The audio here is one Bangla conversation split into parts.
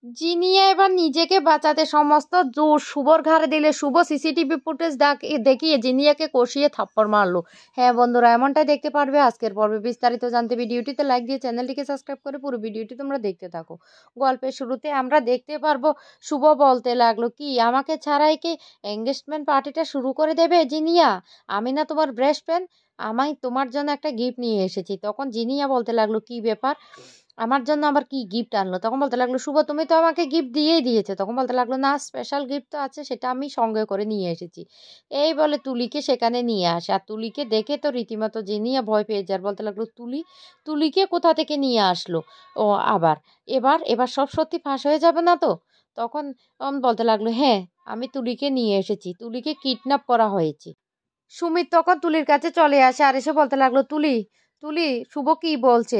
জিনিয়া এবার নিজেকে বাঁচাতে সমস্ত জোর শুভর ঘাড়ে দিলে শুভ সিসিটিভি ফুটেজ দেখিয়ে জিনিয়াকে কষিয়ে থাপ্পড় মারলো। হ্যাঁ বন্ধুরা, এমনটাই দেখতে পারবে আজকের পর্বে। বিস্তারিত জানতে ভিডিওটিতে লাইক দিয়ে চ্যানেলটিকে সাবস্ক্রাইব করে পুরো ভিডিওটি তোমরা দেখতে থাকো। গল্পের শুরুতে আমরা দেখতে পারবো শুভ বলতে লাগলো, কি আমাকে ছাড়াই কি এঙ্গেজমেন্ট পার্টিটা শুরু করে দেবে জিনিয়া? আমি না তোমার বেস্ট ফ্রেন্ড, আমি তোমার জন্য একটা গিফট নিয়ে এসেছি। তখন জিনিয়া বলতে লাগলো, কি ব্যাপার, আমার জন্য আবার কি গিফট আনলো? তখন বলতে লাগলো, শুভ তুমি তো আমাকে গিফট দিয়েই দিয়েছে। তখন বলতে লাগলো, না স্পেশাল গিফট তো আছে, সেটা আমি সঙ্গে করে নিয়ে এসেছি। এই বলে তুলিকে সেখানে নিয়ে আসে। আর তুলিকে দেখে তো রীতিমতো জেনিয়া ভয় পেয়ে যায়। বলতে লাগলো, তুলিকে কোথা থেকে নিয়ে আসলো ও আবার? এবার এবার সব সত্যি ফাঁস হয়ে যাবে না তো? তখন বলতে লাগলো, হ্যাঁ আমি তুলিকে নিয়ে এসেছি, তুলিকে কিডন্যাপ করা হয়েছে। সুমিত তখন তুলির কাছে চলে আসে আর এসে বলতে লাগলো, তুলি তুলি শুভ কি বলছে,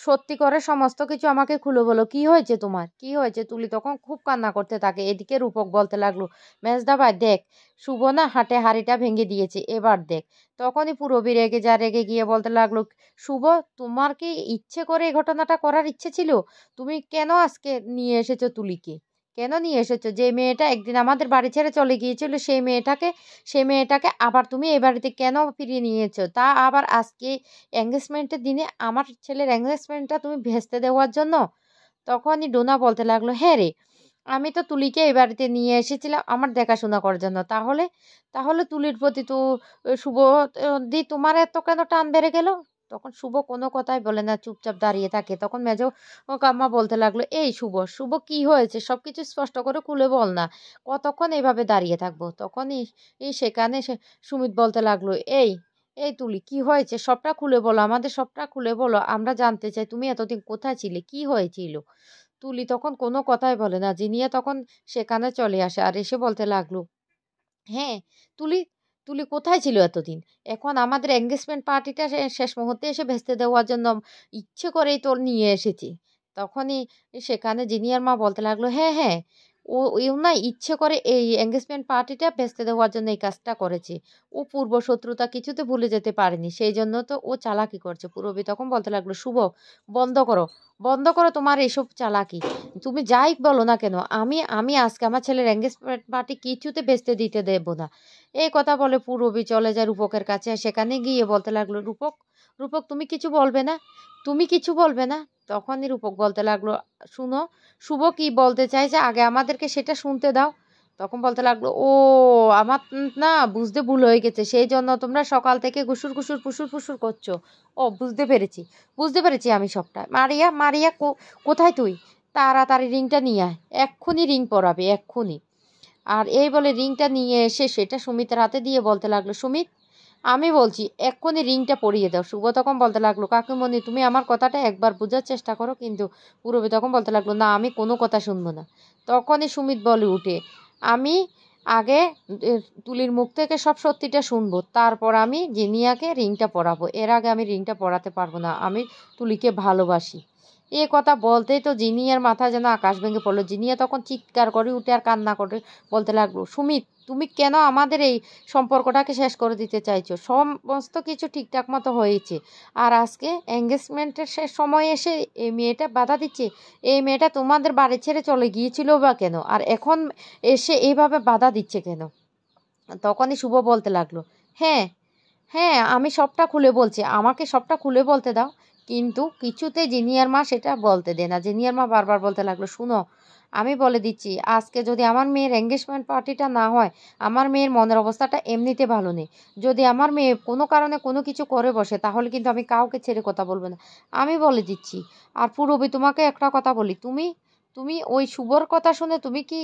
সত্যি করে সমস্ত কিছু আমাকে খুলে বলো, কি হয়েছে তোমার, কি হয়েছে? তুলি তখন খুব কান্না করতে থাকে। এদিকে রূপক বলতে লাগলো, মেজদা ভাই দেখ, শুভ না হাটে হাড়িটা ভেঙে দিয়েছে, এবার দেখ। তখনই পুরবী রেগে রেগে গিয়ে বলতে লাগলো, শুভ তোমার কি ইচ্ছে করে এই ঘটনাটা করার ইচ্ছে ছিল? তুমি কেন আজকে নিয়ে এসেছো তুলিকে? কেন নিয়ে এসেছো? যে মেয়েটা একদিন আমাদের বাড়ি ছেড়ে চলে গিয়েছিল, সেই মেয়েটাকে আবার তুমি এই বাড়িতে কেন ফিরিয়ে নিয়েছো, তা আবার আজকে এঙ্গেজমেন্টের দিনে আমার ছেলের এঙ্গেজমেন্টটা তুমি ভেস্তে দেওয়ার জন্য? তখনই ডোনা বলতে লাগলো, হ্যাঁ রে, আমি তো তুলিকে এই বাড়িতে নিয়ে এসেছিলাম আমার দেখাশোনা করার জন্য, তাহলে তাহলে তুলির প্রতি তো শুভ দি তোমার এত কেন টান বেড়ে গেল? তখন শুভ কোনো কথাই বলে না, চুপচাপ দাঁড়িয়ে থাকে। তখন মেজো কাম্মা বলতে লাগলো, এই শুভ, শুভ কি হয়েছে, সবকিছু স্পষ্ট করে খুলে বল না, কতক্ষণ এইভাবে দাঁড়িয়ে থাকবো? তখনই সেখানে সুমিত বলতে লাগলো, এই এই তুলি কি হয়েছে, সবটা খুলে বলো, আমাদের সবটা খুলে বলো, আমরা জানতে চাই তুমি এতদিন কোথায় ছিলে, কি হয়েছিল? তুলি তখন কোনো কথাই বলে না। জিনিয়া তখন সেখানে চলে আসে আর এসে বলতে লাগলো, হ্যাঁ তুলি, তুলি কোথায় ছিল এতদিন? এখন আমাদের এঙ্গেজমেন্ট পার্টিটা শেষ মুহূর্তে এসে ভেস্তে দেওয়ার জন্য ইচ্ছে করেই তোর নিয়ে এসেছি। তখনই সেখানে জিনিয়ার মা বলতে লাগলো, হ্যাঁ হ্যাঁ, ও না ইচ্ছে করে এই এঙ্গেজমেন্ট পার্টিটা ভেস্তে দেওয়ার জন্য এই কাজটা করেছে। ও পূর্ব শত্রুতা কিছুতে ভুলে যেতে পারেনি, সেই জন্য তো ও চালাকি করছে। পূরবী তখন বলতে লাগলো, শুভ বন্ধ করো, বন্ধ করো তোমার এসব চালাকি। তুমি যাই বলো না কেন, আমি আমি আজকে আমার ছেলের এঙ্গেজমেন্ট পার্টি কিছুতে ভেস্তে দিতে দেব না। এই কথা বলে পূরবী চলে যায় রূপকের কাছে। আর সেখানে গিয়ে বলতে লাগলো, রূপক, রূপক তুমি কিছু বলবে না, তুমি কিছু বলবে না? তখনই রূপক বলতে লাগলো, শুনো, শুভ কি বলতে চাইছে আগে আমাদেরকে সেটা শুনতে দাও। তখন বলতে লাগলো, ও আমার না বুঝতে ভুল হয়ে গেছে, সেই জন্য তোমরা সকাল থেকে ঘুসুর ঘুসুর ফুসুর ফুসুর করছো। ও বুঝতে পেরেছি, বুঝতে পেরেছি আমি সবটা। মারিয়া, মারিয়া কোথায় তুই? তাড়াতাড়ি রিংটা নিয়ে আয়, এক্ষুনি রিং পরাবে, এক্ষুনি। আর এই বলে রিংটা নিয়ে এসে সেটা সুমিতের হাতে দিয়ে বলতে লাগলো, সুমিত আমি বলছি এক্ষুনি রিংটা পরিয়ে দাও। শুভ তখন বলতে লাগলো, কাকুমণি তুমি আমার কথাটা একবার বোঝার চেষ্টা করো। কিন্তু পূরবী তখন বলতে লাগলো, না আমি কোনো কথা শুনবো না। তখনই সুমিত বলে উঠে, আমি আগে তুলির মুখ থেকে সব সত্যিটা শুনবো, তারপর আমি জিনিয়াকে রিংটা পরাবো, এর আগে আমি রিংটা পরাতে পারবো না, আমি তুলিকে ভালোবাসি। এ কথা বলতেই তো জিনিয়ার মাথা যেন আকাশ ভেঙে পড়লো। জিনিয়া তখন চিৎকার করে উঠে আর কান্না করে বলতে লাগলো, সুমিত তুমি কেন আমাদের এই সম্পর্কটাকে শেষ করে দিতে চাইছো? সমস্ত কিছু ঠিকঠাক মতো হয়েছে, আর আজকে এঙ্গেজমেন্টের শেষ সময় এসে এই মেয়েটা বাধা দিচ্ছে। এই মেয়েটা তোমাদের বাড়ি ছেড়ে চলে গিয়েছিল বা কেন, আর এখন এসে এইভাবে বাধা দিচ্ছে কেন? তখনই শুভ বলতে লাগলো, হ্যাঁ হ্যাঁ আমি সবটা খুলে বলছি, আমাকে সবটা খুলে বলতে দাও। কিন্তু কিছুতে জিনিয়ার মা সেটা বলতে দেয় না। জিনিয়ার মা বারবার বলতে লাগলো, শুনো আমি বলে দিচ্ছি, আজকে যদি আমার মেয়ের এঙ্গেজমেন্ট পার্টিটা না হয়, আমার মেয়ের মনের অবস্থাটা এমনিতে ভালো নেই। যদি আমার মেয়ে কোনো কারণে কোনো কিছু করে বসে, তাহলে কিন্তু আমি কাউকে ছেড়ে কথা বলবো না, আমি বলে দিচ্ছি। আর পূরবী তোমাকে একটা কথা বলি, তুমি তুমি ওই শুভর কথা শুনে তুমি কি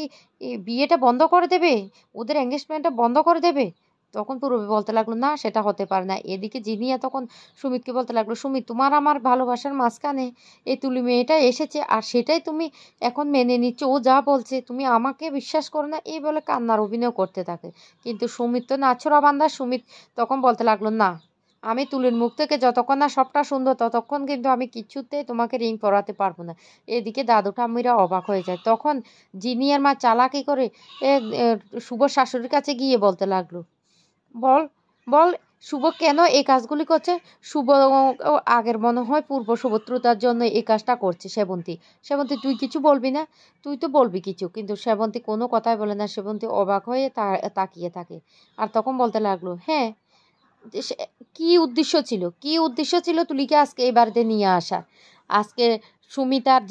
বিয়েটা বন্ধ করে দেবে, ওদের এঙ্গেজমেন্টটা বন্ধ করে দেবে? তখন পূরবী বলতে লাগলো, না সেটা হতে পারে না। এদিকে জিনিয়া তখন সুমিতকে বলতে লাগলো, সুমিত তোমার আমার ভালোবাসার মাঝখানে এই তুলি মেয়েটা এসেছে, আর সেটাই তুমি এখন মেনে নিচ্ছ, ও যা বলছে তুমি আমাকে বিশ্বাস করো না, এই বলে কান্নার অভিনয় করতে থাকে। কিন্তু সুমিত তো নাছোড়া বান্দা। সুমিত তখন বলতে লাগলো, না আমি তুলির মুখ থেকে যতক্ষণ না সবটা সুন্দর, ততক্ষণ কিন্তু আমি কিছুতেই তোমাকে রিং পরাতে পারবো না। এদিকে দাদু ঠাম্মিরা অবাক হয়ে যায়। তখন জিনিয়ার মা চালাকি করে এ, এ, শুভ শাশুড়ির কাছে গিয়ে বলতে লাগলো, বল বল শুভ কেন এই কাজগুলি করছে? শুভ আগের মনে হয় পূর্ব শত্রুতার জন্য এই কাজটা করছে সেবন্তী। সেবন্তী তুই কিছু বলবি না? তুই তো বলবি কিছু, কিন্তু সেবন্তী কোনো কথাই বলে না। সেবন্তী অবাক হয়ে তাকিয়ে থাকে। আর তখন বলতে লাগলো, হ্যাঁ, কি উদ্দেশ্য ছিল, কি উদ্দেশ্য ছিল তুলিকে আজকে এই বাড়িতে নিয়ে আসার? আজকে সুমিতার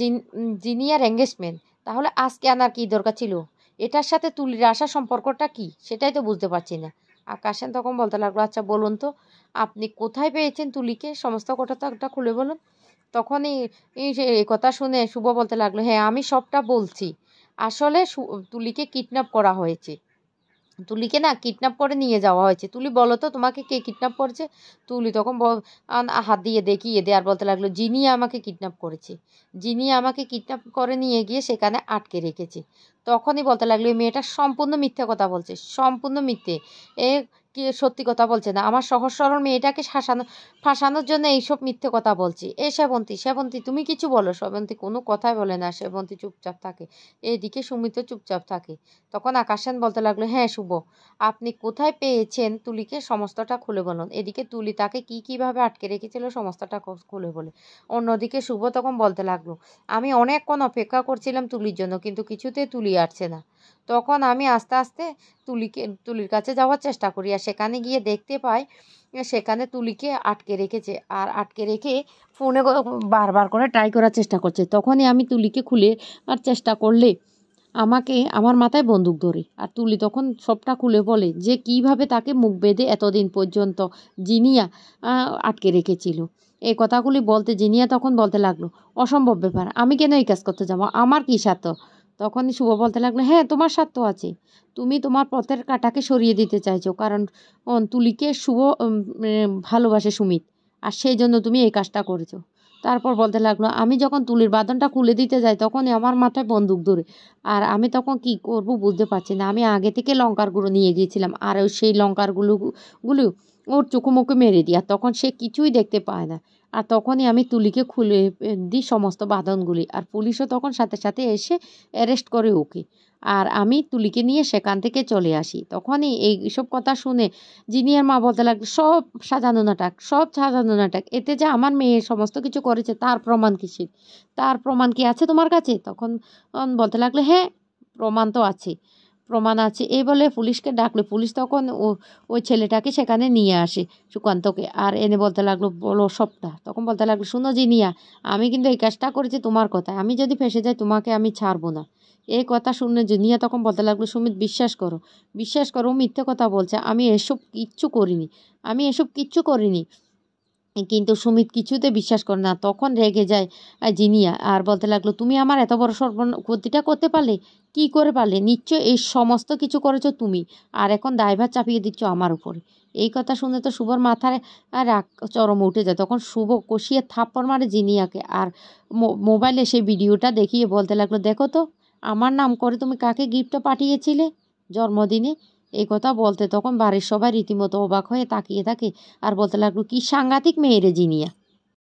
জিনিয়ার এঙ্গেজমেন্ট, তাহলে আজকে আনার কি দরকার ছিল? এটার সাথে তুলির আসার সম্পর্কটা কি সেটাই তো বুঝতে পারছি না। আকাশেন তখন বলতে লাগলো, আচ্ছা বলুন তো, আপনি কোথায় পেয়েছেন তুলিকে? সমস্ত কথাটা খুলে বলুন। তখনই এই কথা শুনে শুভ বলতে লাগলো, হ্যাঁ আমি সবটা বলছি। আসলে তুলিকে কিডন্যাপ করা হয়েছে। তুলিকে না কিডন্যাপ করে নিয়ে যাওয়া হয়েছে। তুলি বলো তো তোমাকে কে কিডন্যাপ করেছে? তুলি তখন হাত দিয়ে দেখিয়ে দেয় আর বলতে লাগলো, জিনিয়া আমাকে কিডন্যাপ করেছে। জিনিয়া আমাকে কিডন্যাপ করে নিয়ে গিয়ে সেখানে আটকে রেখেছে। তখনই বলতে লাগলো, এই মেয়েটা সম্পূর্ণ মিথ্যে কথা বলছে, সম্পূর্ণ মিথ্যে। এ কি সত্যি কথা বলছে না। আমার সহজ সরল মেয়েটাকে ফাঁসানোর জন্য এইসব মিথ্যে কথা বলছি। এ সেবন্তী, সেবন্তী তুমি কিছু বলো। সেবন্তী কোনো কথাই বলে না, সেবন্তী চুপচাপ থাকে। এদিকে সুমিত চুপচাপ থাকে। তখন আকাশান বলতে লাগলো, হ্যাঁ শুভ, আপনি কোথায় পেয়েছেন তুলিকে সমস্তটা খুলে বলুন। এদিকে তুলি তাকে কিভাবে আটকে রেখেছিল সমস্তটা খুলে বলে। অন্যদিকে শুভ তখন বলতে লাগলো, আমি অনেকক্ষণ অপেক্ষা করছিলাম তুলির জন্য, কিন্তু কিছুতে তুলি আসছে না। তখন আমি আস্তে আস্তে তুলির কাছে যাওয়ার চেষ্টা করি, আর সেখানে গিয়ে দেখতে পাই সেখানে তুলিকে আটকে রেখেছে। আর আটকে রেখে ফোনে বারবার করে ট্রাই করার চেষ্টা করছে। তখনই আমি তুলিকে খুলে আর চেষ্টা করলে আমার মাথায় বন্দুক ধরে। আর তুলি তখন সবটা খুলে বলে যে কিভাবে তাকে মুখ বেঁধে এতদিন পর্যন্ত জিনিয়া আটকে রেখেছিল। এই কথাগুলি বলতে জিনিয়া তখন বলতে লাগলো, অসম্ভব ব্যাপার, আমি কেন এই কাজ করতে যাবো, আমার কী স্বার্থ? তখনই শুভ বলতে লাগলো, হ্যাঁ তোমার স্বার্থ আছে। তুমি তোমার পথের কাঁটাকে সরিয়ে দিতে চাইছো, কারণ তুলিকে শুভ ভালোবাসে সুমিত, আর সেই জন্য তুমি এই কাজটা করেছো। তারপর বলতে লাগলো, আমি যখন তুলির বাঁধনটা খুলে দিতে যাই তখনই আমার মাথায় বন্দুক ধরে। আর আমি তখন কি করব বুঝতে পারছি না। আমি আগে থেকে লঙ্কার গুঁড়ো নিয়ে গিয়েছিলাম, আর সেই গুলো ওর চোখে মুখে মেরে দিই, আর তখন সে কিছুই দেখতে পায় না। আর তখনই আমি তুলিকে খুলে দিই সমস্ত বাঁধনগুলি, আর পুলিশও তখন সাথে সাথে এসে অ্যারেস্ট করে ওকে। আর আমি তুলিকে নিয়ে সেখান থেকে চলে আসি। তখনই এইসব কথা শুনে জিনিয়ার মা বলতে লাগলো, সব সাজানো নাটক, সব সাজানো নাটক। এতে যে আমার মেয়ে সমস্ত কিছু করেছে তার প্রমাণ কিসের? তার প্রমাণ কি আছে তোমার কাছে? তখন বলতে লাগলো, হ্যাঁ প্রমাণ তো আছে, প্রমাণ আছে। এই বলে পুলিশকে ডাকলে পুলিশ তখন ওই ছেলেটাকে সেখানে নিয়ে আসে, সুকান্তকে। আর এনে বলতে লাগলো, বলো সবটা। তখন বলতে লাগলো, শুনো জিনিয়া, আমি কিন্তু এই কাজটা করেছি তোমার কথায়, আমি যদি ফেঁসে যাই তোমাকে আমি ছাড়বো না। এই কথা শুনে জিনিয়া তখন বলতে লাগলো, সুমিত বিশ্বাস করো, বিশ্বাস করো, ও মিথ্যে কথা বলছে, আমি এসব কিচ্ছু করিনি, আমি এসব কিচ্ছু করিনি। কিন্তু সুমিত কিছুতে বিশ্বাস করে না। তখন রেগে যায় জিনিয়া আর বলতে লাগলো, তুমি আমার এত বড় ক্ষতিটা করতে পারলে, কি করে পারলে? নিশ্চয় এই সমস্ত কিছু করেছো তুমি, আর এখন দায়ভার চাপিয়ে দিচ্ছ আমার উপরে। এই কথা শুনে তো শুভর মাথায় রাগ চরমে উঠে যায়। তখন শুভ কষিয়ে থাপ্পড় মারে জিনিয়াকে, আর মোবাইলে সেই ভিডিওটা দেখিয়ে বলতে লাগলো, দেখো তো আমার নাম করে তুমি কাকে গিফটটা পাঠিয়েছিলে জন্মদিনে। এই কথা বলতে তখন বাড়ির সবাই রীতিমতো অবাক হয়ে তাকিয়ে থাকে আর বলতে লাগলো, কি সাংঘাতিক মেয়ে রে জিনিয়া।